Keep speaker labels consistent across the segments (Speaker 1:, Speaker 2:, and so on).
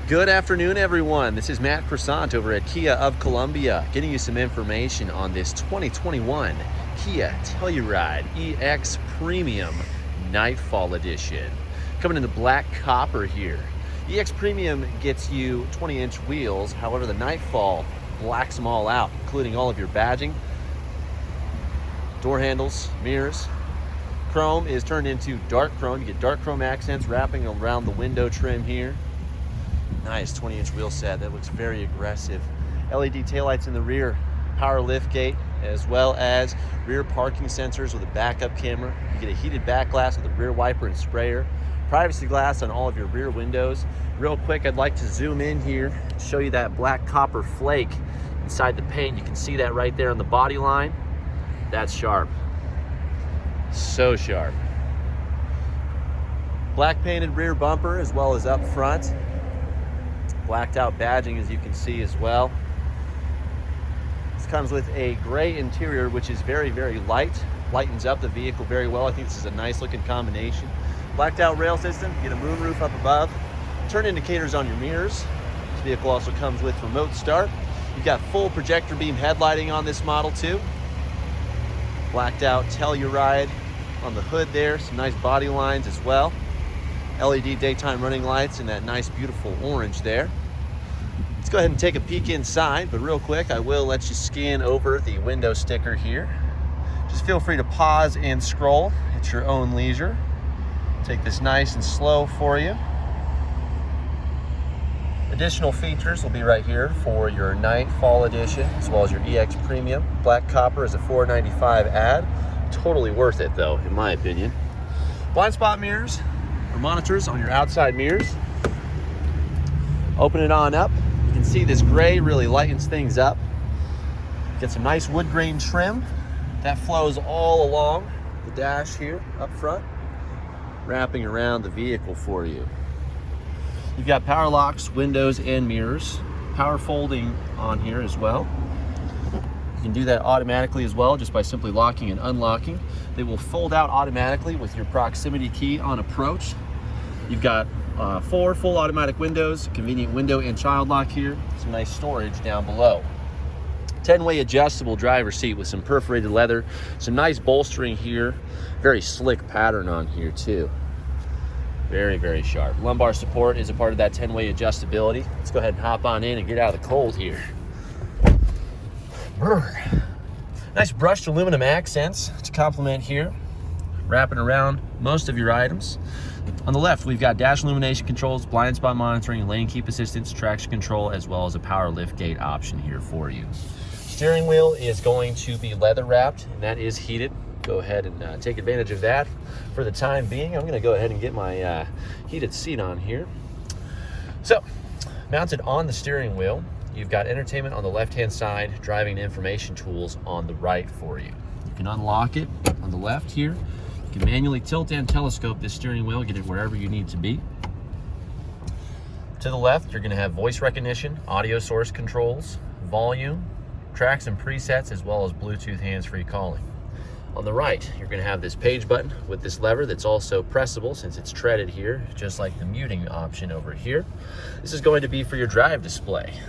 Speaker 1: Good afternoon, everyone. This is Matt Croissant over at Kia of Columbia, getting you some information on this 2021 Kia Telluride EX Premium Nightfall Edition. Coming in the black copper here. EX Premium gets you 20-inch wheels. However, the Nightfall blacks them all out, including all of your badging, door handles, mirrors. Chrome is turned into dark chrome. You get dark chrome accents wrapping around the window trim here. Nice 20-inch wheel set. That looks very aggressive. LED taillights in the rear, power liftgate, as well as rear parking sensors with a backup camera. You get a heated back glass with a rear wiper and sprayer. Privacy glass on all of your rear windows. Real quick, I'd like to zoom in here, show you that black copper flake inside the paint. You can see that right there on the body line. That's sharp. So sharp. Black painted rear bumper as well as up front. Blacked out badging, as you can see as well. This comes with a gray interior, which is very, very light. Lightens up the vehicle very well. I think this is a nice looking combination. Blacked out rail system, you get a moonroof up above. Turn indicators on your mirrors. This vehicle also comes with remote start. You've got full projector beam headlighting on this model too. Blacked out Telluride on the hood there. Some nice body lines as well. LED daytime running lights in that nice beautiful orange there. Let's go ahead and take a peek inside, but real quick I will let you scan over the window sticker here. Just feel free to pause and scroll at your own leisure. Take this nice and slow for you. Additional features will be right here for your Nightfall edition, as well as your EX Premium. Black copper is a $495 add. Totally worth it though, in my opinion. Blind spot mirrors or monitors on your outside mirrors. Open it on up. You can see this gray really lightens things up. Get some nice wood grain trim that flows all along the dash here up front, wrapping around the vehicle for you. You've got power locks, windows, and mirrors. Power folding on here as well. You can do that automatically as well, just by simply locking and unlocking. They will fold out automatically with your proximity key on approach. You've got 4 full automatic windows, convenient window and child lock here. Some nice storage down below. 10-way adjustable driver's seat with some perforated leather. Some nice bolstering here. Very slick pattern on here too. Very, very sharp. Lumbar support is a part of that 10-way adjustability. Let's go ahead and hop on in and get out of the cold here. Brr. Nice brushed aluminum accents to complement here, wrapping around most of your items. On the left, we've got dash illumination controls, blind spot monitoring, lane keep assistance, traction control, as well as a power liftgate option here for you. Steering wheel is going to be leather wrapped, and that is heated. Go ahead and take advantage of that for the time being. I'm going to go ahead and get my heated seat on here. So, mounted on the steering wheel, you've got entertainment on the left-hand side, driving information tools on the right for you. You can unlock it on the left here. You can manually tilt and telescope this steering wheel, get it wherever you need to be. To the left, you're going to have voice recognition, audio source controls, volume, tracks and presets, as well as Bluetooth hands-free calling. On the right, you're going to have this page button with this lever that's also pressable since it's treaded here, just like the muting option over here. This is going to be for your drive display.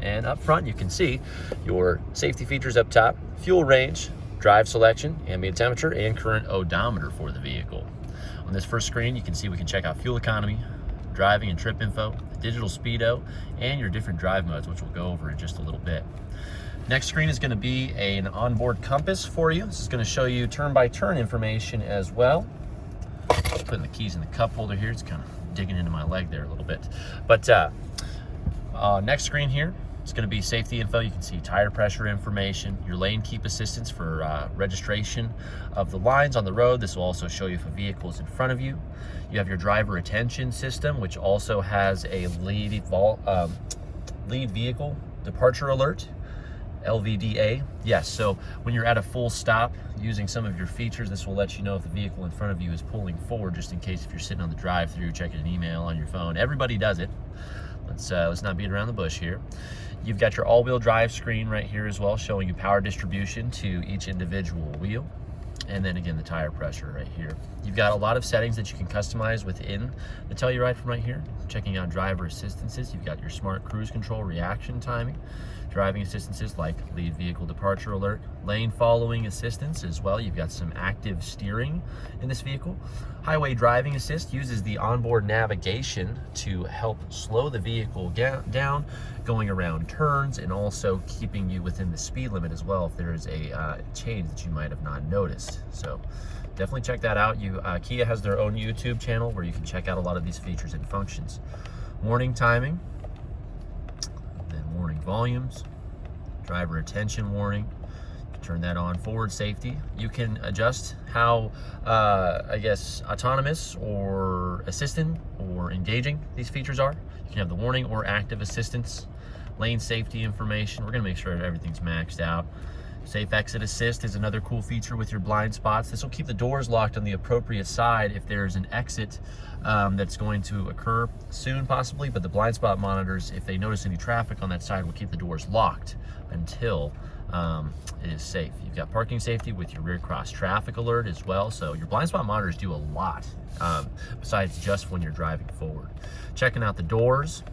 Speaker 1: And up front, you can see your safety features up top, fuel range, drive selection, ambient temperature, and current odometer for the vehicle. On this first screen, you can see we can check out fuel economy, driving and trip info, digital speedo, and your different drive modes, which we'll go over in just a little bit. Next screen is going to be an onboard compass for you. This is going to show you turn-by-turn information as well. Just putting the keys in the cup holder here. It's kind of digging into my leg there a little bit. But next screen here, it's going to be safety info. You can see tire pressure information, your lane keep assistance for registration of the lines on the road. This will also show you if a vehicle is in front of you. You have your driver attention system, which also has a lead vehicle departure alert. LVDA, yes, so when you're at a full stop using some of your features, this will let you know if the vehicle in front of you is pulling forward, just in case if you're sitting on the drive-through checking an email on your phone. Everybody does it. Let's not beat around the bush here. You've got your all-wheel drive screen right here as well, showing you power distribution to each individual wheel. And then again, the tire pressure right here. You've got a lot of settings that you can customize within the Telluride from right here. Checking out driver assistances, you've got your smart cruise control reaction timing, driving assistances like lead vehicle departure alert, lane following assistance as well. You've got some active steering in this vehicle. Highway driving assist uses the onboard navigation to help slow the vehicle down, going around turns, and also keeping you within the speed limit as well if there is a change that you might have not noticed. So definitely check that out. Kia has their own YouTube channel where you can check out a lot of these features and functions. Warning timing, then warning volumes, driver attention warning. Turn that on. Forward safety. You can adjust how, I guess, autonomous or assistant or engaging these features are. You can have the warning or active assistance. Lane safety information. We're going to make sure everything's maxed out. Safe exit assist is another cool feature with your blind spots. This will keep the doors locked on the appropriate side if there's an exit that's going to occur soon possibly, but the blind spot monitors, if they notice any traffic on that side, will keep the doors locked until it is safe. You've got parking safety with your rear cross traffic alert as well. So your blind spot monitors do a lot besides just when you're driving forward. Checking out the doors.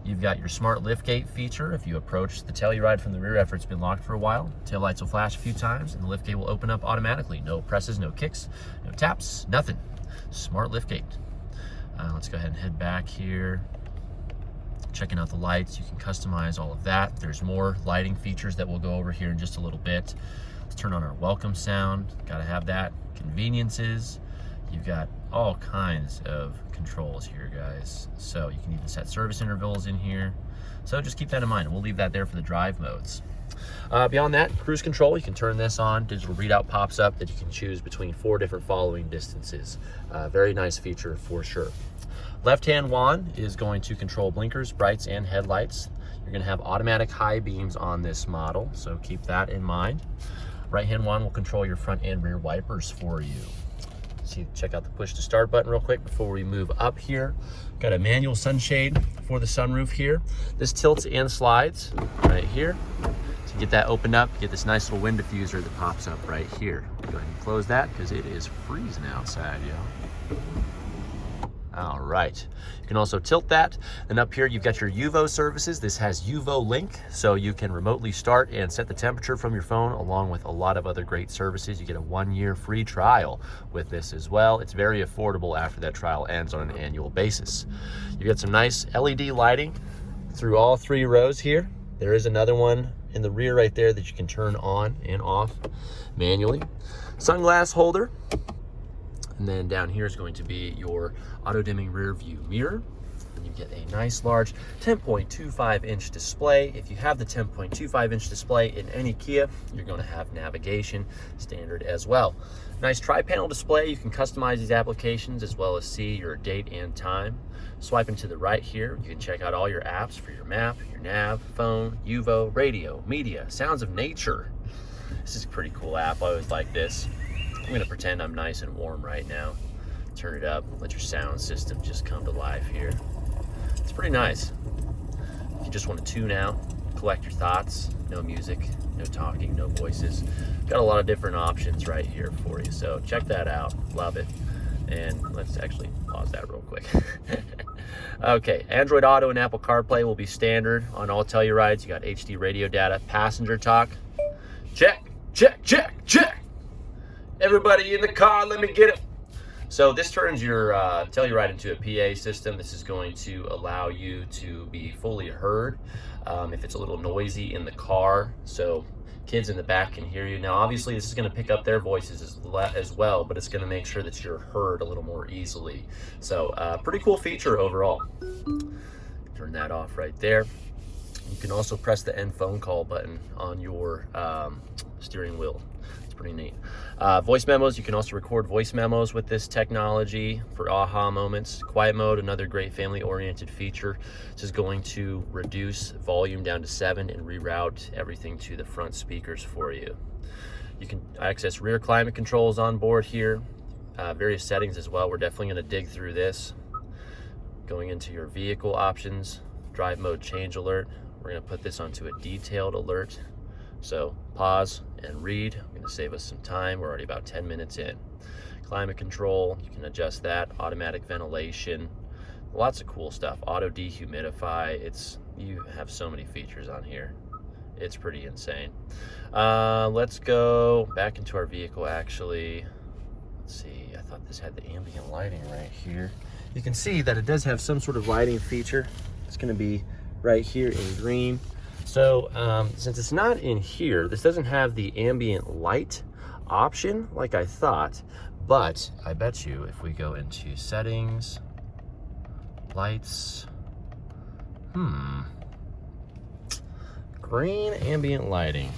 Speaker 1: You've got your smart liftgate feature. If you approach the Telluride from the rear after it's been locked for a while, tail lights will flash a few times and the liftgate will open up automatically. No presses, no kicks, no taps, nothing. Smart liftgate. Let's go ahead and head back here. Checking out the lights, you can customize all of that. There's more lighting features that we'll go over here in just a little bit. Let's turn on our welcome sound. Gotta have that. Conveniences. You've got all kinds of controls here, guys. So you can even set service intervals in here. So just keep that in mind. We'll leave that there for the drive modes. Beyond that, cruise control, you can turn this on. Digital readout pops up that you can choose between 4 different following distances. Very nice feature for sure. Left-hand wand is going to control blinkers, brights, and headlights. You're going to have automatic high beams on this model, so keep that in mind. Right-hand wand will control your front and rear wipers for you. Check out the push to start button real quick before we move up here. Got a manual sunshade for the sunroof here. This tilts and slides right here. To get that opened up, you get this nice little wind diffuser that pops up right here. Go ahead and close that because it is freezing outside, y'all. All right, you can also tilt that. And up here, you've got your UVO services. This has UVO Link, so you can remotely start and set the temperature from your phone, along with a lot of other great services. You get a 1-year free trial with this as well. It's very affordable after that trial ends on an annual basis. You get some nice LED lighting through all 3 rows here. There is another one in the rear right there that you can turn on and off manually. Sunglass holder. And then down here is going to be your auto-dimming rear view mirror. And you get a nice large 10.25-inch display. If you have the 10.25-inch display in any Kia, you're going to have navigation standard as well. Nice tri-panel display. You can customize these applications as well as see your date and time. Swiping to the right here, you can check out all your apps for your map, your nav, phone, UVO, radio, media, sounds of nature. This is a pretty cool app. I always like this. I'm gonna pretend I'm nice and warm right now. Turn it up, let your sound system just come to life here. It's pretty nice. If you just want to tune out, collect your thoughts, no music, no talking, no voices. Got a lot of different options right here for you, so check that out, love it. And let's actually pause that real quick. Okay, Android Auto and Apple CarPlay will be standard on all Tellurides. You got HD radio data, passenger talk. Check, check, check, check. Everybody in the car, let me get it. So this turns your Telluride into a PA system. This is going to allow you to be fully heard if it's a little noisy in the car. So kids in the back can hear you. Now, obviously, this is going to pick up their voices as well, but it's going to make sure that you're heard a little more easily. So pretty cool feature overall. Turn that off right there. You can also press the end phone call button on your steering wheel. Pretty neat. Voice memos, you can also record voice memos with this technology for aha moments. Quiet mode, another great family-oriented feature. This is going to reduce volume down to 7 and reroute everything to the front speakers for you. You can access rear climate controls on board here, various settings as well. We're definitely going to dig through this. Going into your vehicle options, drive mode change alert. We're going to put this onto a detailed alert. So pause and read. I'm going to save us some time. We're already about 10 minutes in. Climate control, you can adjust that. Automatic ventilation, lots of cool stuff. Auto dehumidify. You have so many features on here. It's pretty insane. Let's go back into our vehicle actually. Let's see, I thought this had the ambient lighting right here. You can see that it does have some sort of lighting feature. It's going to be right here in green. So since it's not in here, this doesn't have the ambient light option like I thought, but I bet you if we go into settings, lights, green ambient lighting.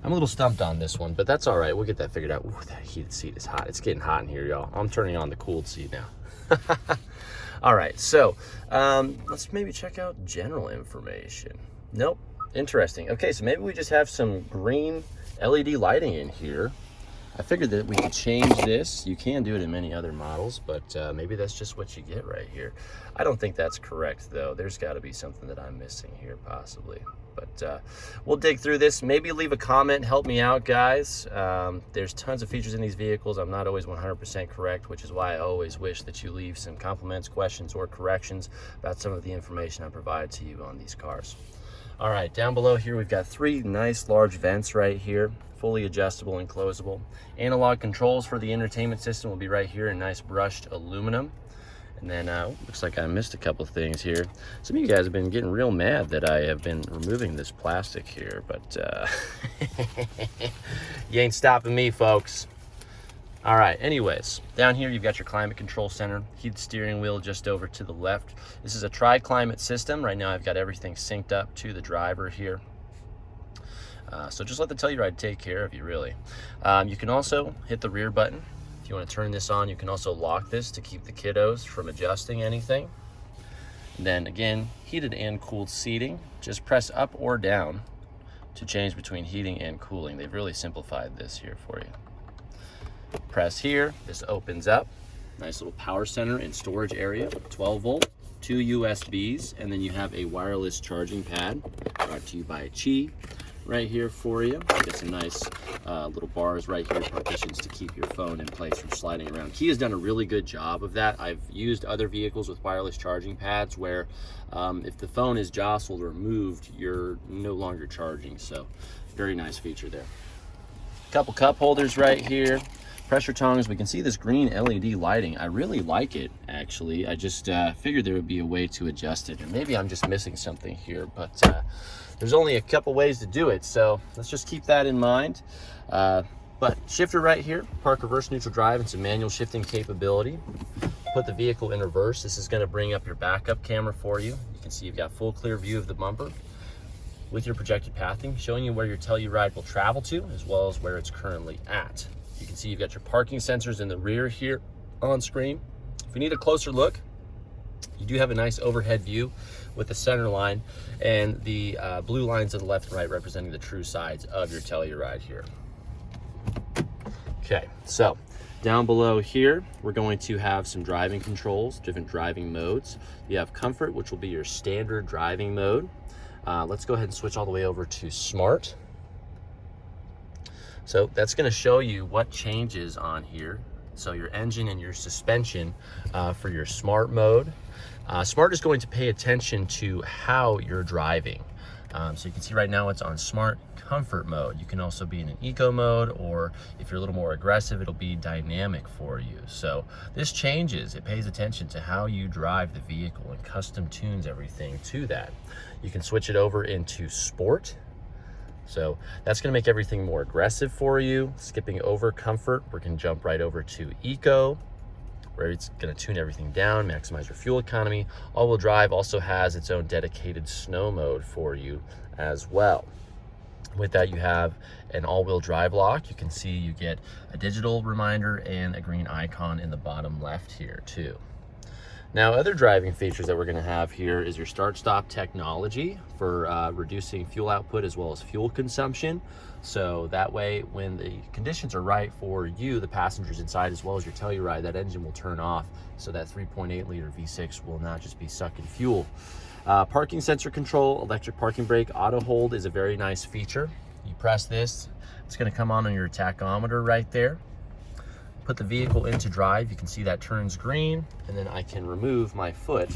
Speaker 1: I'm a little stumped on this one, but that's all right. We'll get that figured out. Ooh, that heated seat is hot. It's getting hot in here, y'all. I'm turning on the cooled seat now. All right, so let's maybe check out general information. Nope, interesting. Okay, so maybe we just have some green LED lighting in here. I figured that we could change this. You can do it in many other models, but maybe that's just what you get right here. I don't think that's correct, though. There's got to be something that I'm missing here, possibly. But we'll dig through this. Maybe leave a comment. Help me out, guys. There's tons of features in these vehicles. I'm not always 100% correct, which is why I always wish that you leave some compliments, questions, or corrections about some of the information I provide to you on these cars. All right, down below here, we've got 3 nice large vents right here, fully adjustable and closable. Analog controls for the entertainment system will be right here in nice brushed aluminum. And then looks like I missed a couple things here. Some of you guys have been getting real mad that I have been removing this plastic here, but you ain't stopping me, folks. All right, anyways, down here you've got your climate control center, heated steering wheel just over to the left. This is a tri-climate system. Right now I've got everything synced up to the driver here. So just let the Telluride take care of you, really. You can also hit the rear button. If you want to turn this on, you can also lock this to keep the kiddos from adjusting anything. And then again, heated and cooled seating. Just press up or down to change between heating and cooling. They've really simplified this here for you. Press here, this opens up. Nice little power center and storage area, 12 volt, 2 USBs, and then you have a wireless charging pad brought to you by Qi. Right here for you. Get some nice little bars right here, partitions to keep your phone in place from sliding around. Qi has done a really good job of that. I've used other vehicles with wireless charging pads where if the phone is jostled or moved, you're no longer charging. So very nice feature there. Couple cup holders right here. Pressure tongs. We can see this green LED lighting. I really like it, actually. I just figured there would be a way to adjust it, and maybe I'm just missing something here, but there's only a couple ways to do it, so let's just keep that in mind. But shifter right here, park, reverse, neutral drive, and some manual shifting capability. Put the vehicle in reverse. This is going to bring up your backup camera for you. You can see you've got full clear view of the bumper with your projected pathing, showing you where your Telluride will travel to, as well as where it's currently at. You can see you've got your parking sensors in the rear here on screen. If you need a closer look, you do have a nice overhead view with the center line and the blue lines to the left and right representing the true sides of your Telluride here. Okay, so down below here, we're going to have some driving controls, different driving modes. You have comfort, which will be your standard driving mode. Let's go ahead and switch all the way over to smart. So that's going to show you what changes on here. So your engine and your suspension for your smart mode. Smart is going to pay attention to how you're driving. So you can see right now it's on smart comfort mode. You can also be in an eco mode, or if you're a little more aggressive, it'll be dynamic for you. So this changes. It pays attention to how you drive the vehicle and custom tunes everything to that. You can switch it over into sport. So that's going to make everything more aggressive for you. Skipping over comfort, we're going to jump right over to eco, where it's going to tune everything down, maximize your fuel economy. All-wheel drive also has its own dedicated snow mode for you as well. With that, you have an all-wheel drive lock. You can see you get a digital reminder and a green icon in the bottom left here too. Now, other driving features that we're going to have here is your start-stop technology for reducing fuel output as well as fuel consumption. So that way, when the conditions are right for you, the passengers inside, as well as your Telluride, that engine will turn off, so that 3.8 liter V6 will not just be sucking fuel. Parking sensor control, electric parking brake, auto hold is a very nice feature. You press this, it's gonna come on your tachometer right there. Put the vehicle into drive, you can see that turns green, and then I can remove my foot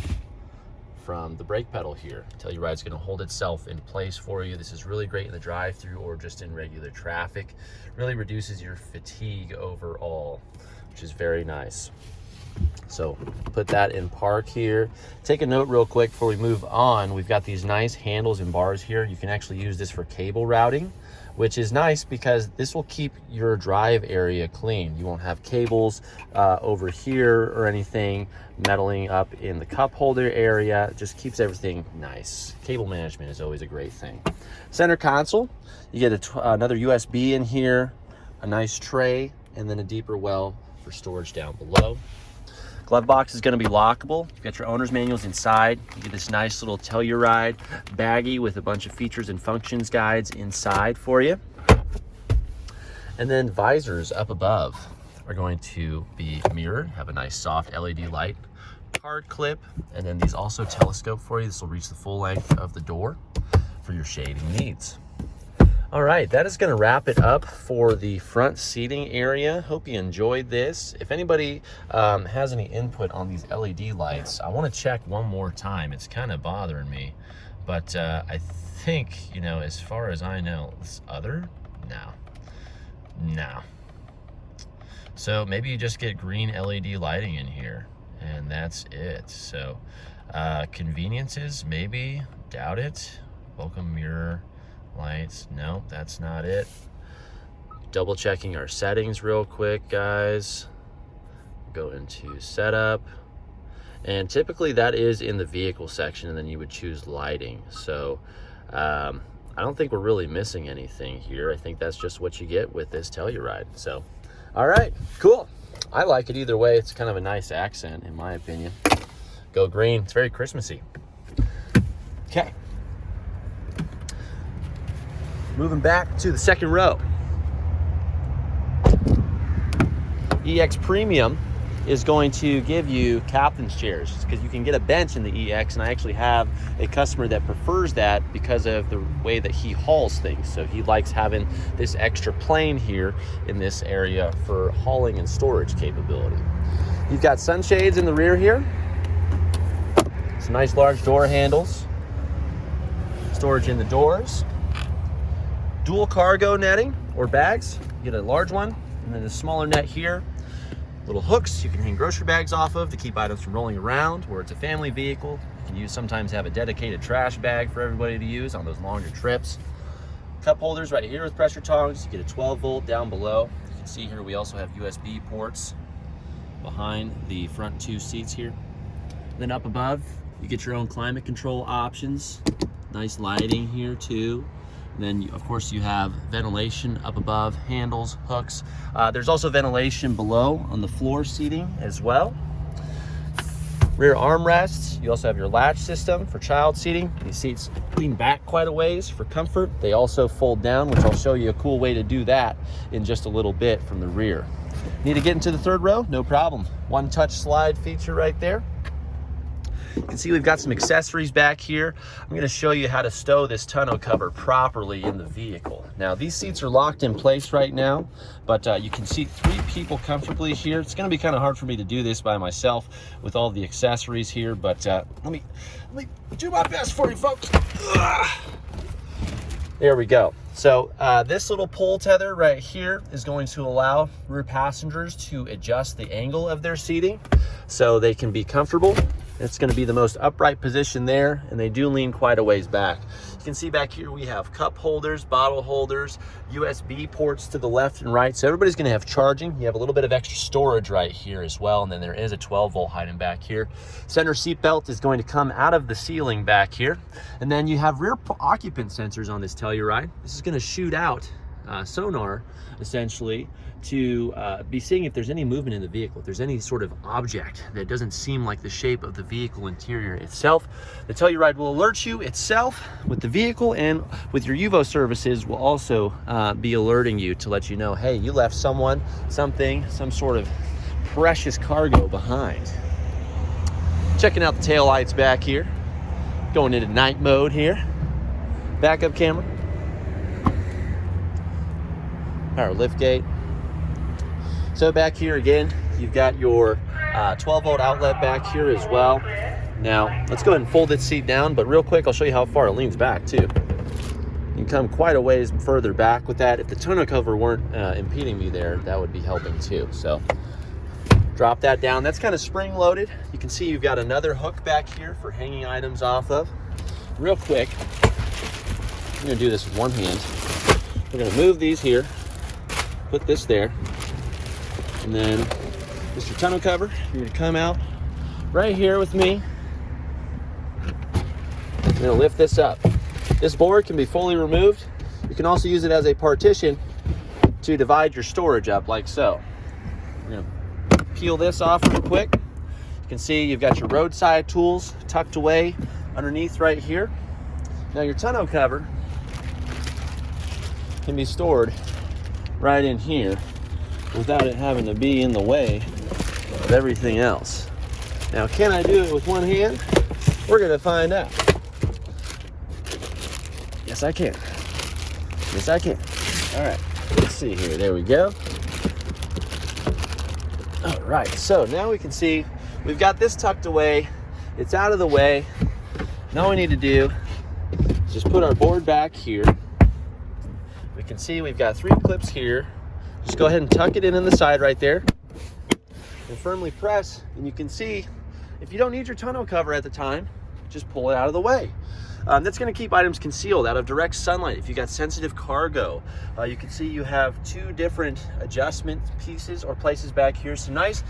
Speaker 1: from the brake pedal here. Telluride's gonna hold itself in place for you. This is really great in the drive-through or just in regular traffic. Really reduces your fatigue overall, which is very nice. So put that in park here. Take a note real quick before we move on. We've got these nice handles and bars here. You can actually use this for cable routing, which is nice because this will keep your drive area clean. You won't have cables over here or anything meddling up in the cup holder area. It just keeps everything nice. Cable management is always a great thing. Center console, you get another USB in here, a nice tray, and then a deeper well for storage down below. Glove box is going to be lockable. You've got your owner's manuals inside. You get this nice little Telluride baggie with a bunch of features and functions guides inside for you. And then visors up above are going to be mirrored, have a nice soft LED light, card clip, and then these also telescope for you. This will reach the full length of the door for your shading needs. All right, that is gonna wrap it up for the front seating area. Hope you enjoyed this. If anybody has any input on these LED lights, I wanna check one more time. It's kind of bothering me, but I think, you know, as far as I know, this other, no. So maybe you just get green LED lighting in here and that's it. So conveniences, maybe, doubt it. Welcome mirror lights, no, that's not it. Double checking our settings real quick, guys. Go into setup, and typically that is in the vehicle section, and then you would choose lighting. So I don't think we're really missing anything here. I think that's just what you get with this Telluride. So all right, cool. I like it either way. It's kind of a nice accent in my opinion. Go green, it's very Christmassy. Okay, moving back to the second row. EX Premium is going to give you captain's chairs because you can get a bench in the EX, and I actually have a customer that prefers that because of the way that he hauls things. So he likes having this extra plane here in this area for hauling and storage capability. You've got sunshades in the rear here. Some nice large door handles. Storage in the doors. Dual cargo netting or bags. You get a large one and then a smaller net here. Little hooks you can hang grocery bags off of to keep items from rolling around, where it's a family vehicle. You can sometimes have a dedicated trash bag for everybody to use on those longer trips. Cup holders right here with pressure tongs. You get a 12 volt down below. You can see here we also have USB ports behind the front two seats here. Then up above, you get your own climate control options. Nice lighting here too. And then, of course, you have ventilation up above, handles, hooks. There's also ventilation below on the floor seating as well. Rear armrests. You also have your latch system for child seating. These seats lean back quite a ways for comfort. They also fold down, which I'll show you a cool way to do that in just a little bit from the rear. Need to get into the third row? No problem. One touch slide feature right there. You can see we've got some accessories back here. I'm going to show you how to stow this tonneau cover properly in the vehicle. Now, these seats are locked in place right now, but you can seat 3 people comfortably here. It's going to be kind of hard for me to do this by myself with all the accessories here, but let me do my best for you, folks. There we go. So this little pull tether right here is going to allow rear passengers to adjust the angle of their seating so they can be comfortable. It's going to be the most upright position there, and they do lean quite a ways back. You can see back here we have cup holders, bottle holders, USB ports to the left and right. So everybody's going to have charging. You have a little bit of extra storage right here as well, and then there is a 12 volt hiding back here. Center seat belt is going to come out of the ceiling back here. And then you have rear occupant sensors on this Telluride. This is going to shoot out sonar essentially to be seeing if there's any movement in the vehicle, if there's any sort of object that doesn't seem like the shape of the vehicle interior itself. The Telluride will alert you itself with the vehicle, and with your UVO services will also be alerting you to let you know, hey, you left someone, something, some sort of precious cargo behind. Checking out the tail lights back here, going into night mode here. Backup camera. power liftgate. So back here again, you've got your 12-volt outlet back here as well. Now, let's go ahead and fold this seat down, but real quick, I'll show you how far it leans back too. You can come quite a ways further back with that. If the tonneau cover weren't impeding me there, that would be helping too. So drop that down. That's kind of spring loaded. You can see you've got another hook back here for hanging items off of. Real quick, I'm gonna do this with one hand. We're gonna move these here, put this there, and then Mr. Tonneau cover, you're gonna come out right here with me. I'm gonna lift this up. This board can be fully removed. You can also use it as a partition to divide your storage up like so. We're gonna peel this off real quick. You can see you've got your roadside tools tucked away underneath right here. Now your tonneau cover can be stored right in here without it having to be in the way of everything else. Now, can I do it with one hand? We're gonna find out. Yes, I can. Yes, I can. All right, let's see here. There we go. All right, so now we can see we've got this tucked away. It's out of the way. Now all we need to do is just put our board back here. We can see we've got 3 clips here. Just go ahead and tuck it in the side right there and firmly press, and you can see if you don't need your tonneau cover at the time, just pull it out of the way. That's going to keep items concealed out of direct sunlight. If you got sensitive cargo, you can see you have 2 different adjustment pieces or places back here. Some nice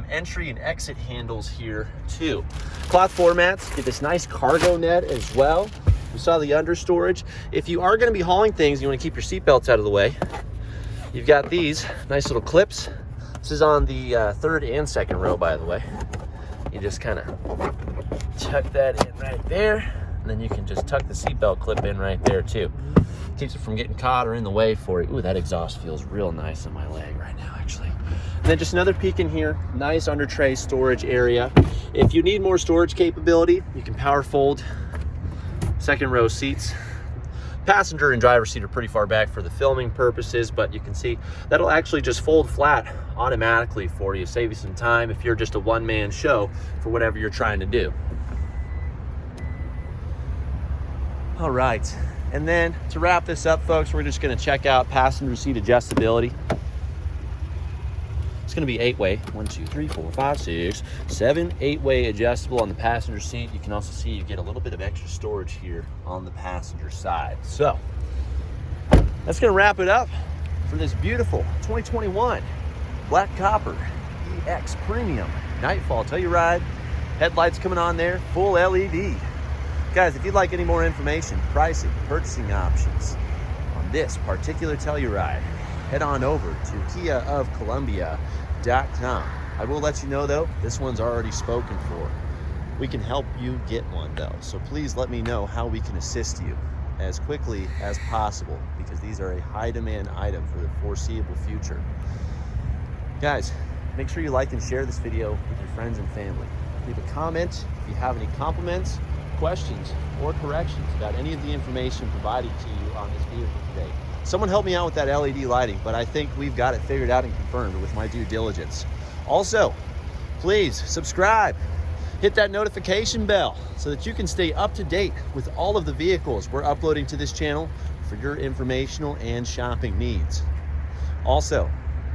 Speaker 1: entry and exit handles here too. Cloth floor mats, get this nice cargo net as well. We saw the under storage. If you are going to be hauling things, you want to keep your seat belts out of the way. You've got these nice little clips. This is on the 3rd and 2nd row, by the way. You just kind of tuck that in right there. And then you can just tuck the seatbelt clip in right there too. Keeps it from getting caught or in the way for you. Ooh, that exhaust feels real nice on my leg right now, actually. And then just another peek in here. Nice under tray storage area. If you need more storage capability, you can power fold 2nd row seats. Passenger and driver seat are pretty far back for the filming purposes, but you can see that'll actually just fold flat automatically for you. Save you some time if you're just a one-man show for whatever you're trying to do. All right, and then to wrap this up, folks, we're just gonna check out passenger seat adjustability. It's gonna be 8-way, 1, 2, 3, 4, 5, 6, 7, 8-way adjustable on the passenger seat. You can also see you get a little bit of extra storage here on the passenger side. So that's gonna wrap it up for this beautiful 2021 Black Copper EX Premium Nightfall Telluride. Headlights coming on there, full LED. Guys, if you'd like any more information, pricing, purchasing options on this particular Telluride, head on over to KiaofColumbia.com. I will let you know though, this one's already spoken for. We can help you get one though, so please let me know how we can assist you as quickly as possible, because these are a high demand item for the foreseeable future. Guys, make sure you like and share this video with your friends and family. Leave a comment if you have any compliments, questions, or corrections about any of the information provided to you on this vehicle today. Someone help me out with that LED lighting, but I think we've got it figured out and confirmed with my due diligence. Also, please subscribe, hit that notification bell so that you can stay up to date with all of the vehicles we're uploading to this channel for your informational and shopping needs. Also,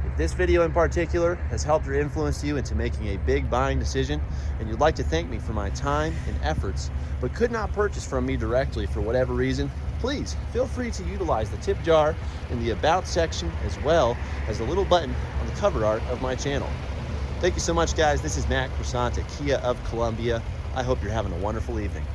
Speaker 1: if this video in particular has helped or influenced you into making a big buying decision and you'd like to thank me for my time and efforts but could not purchase from me directly for whatever reason, please feel free to utilize the tip jar in the About section as well as the little button on the cover art of my channel. Thank you so much, guys. This is Matt Cresante, Kia of Columbia. I hope you're having a wonderful evening.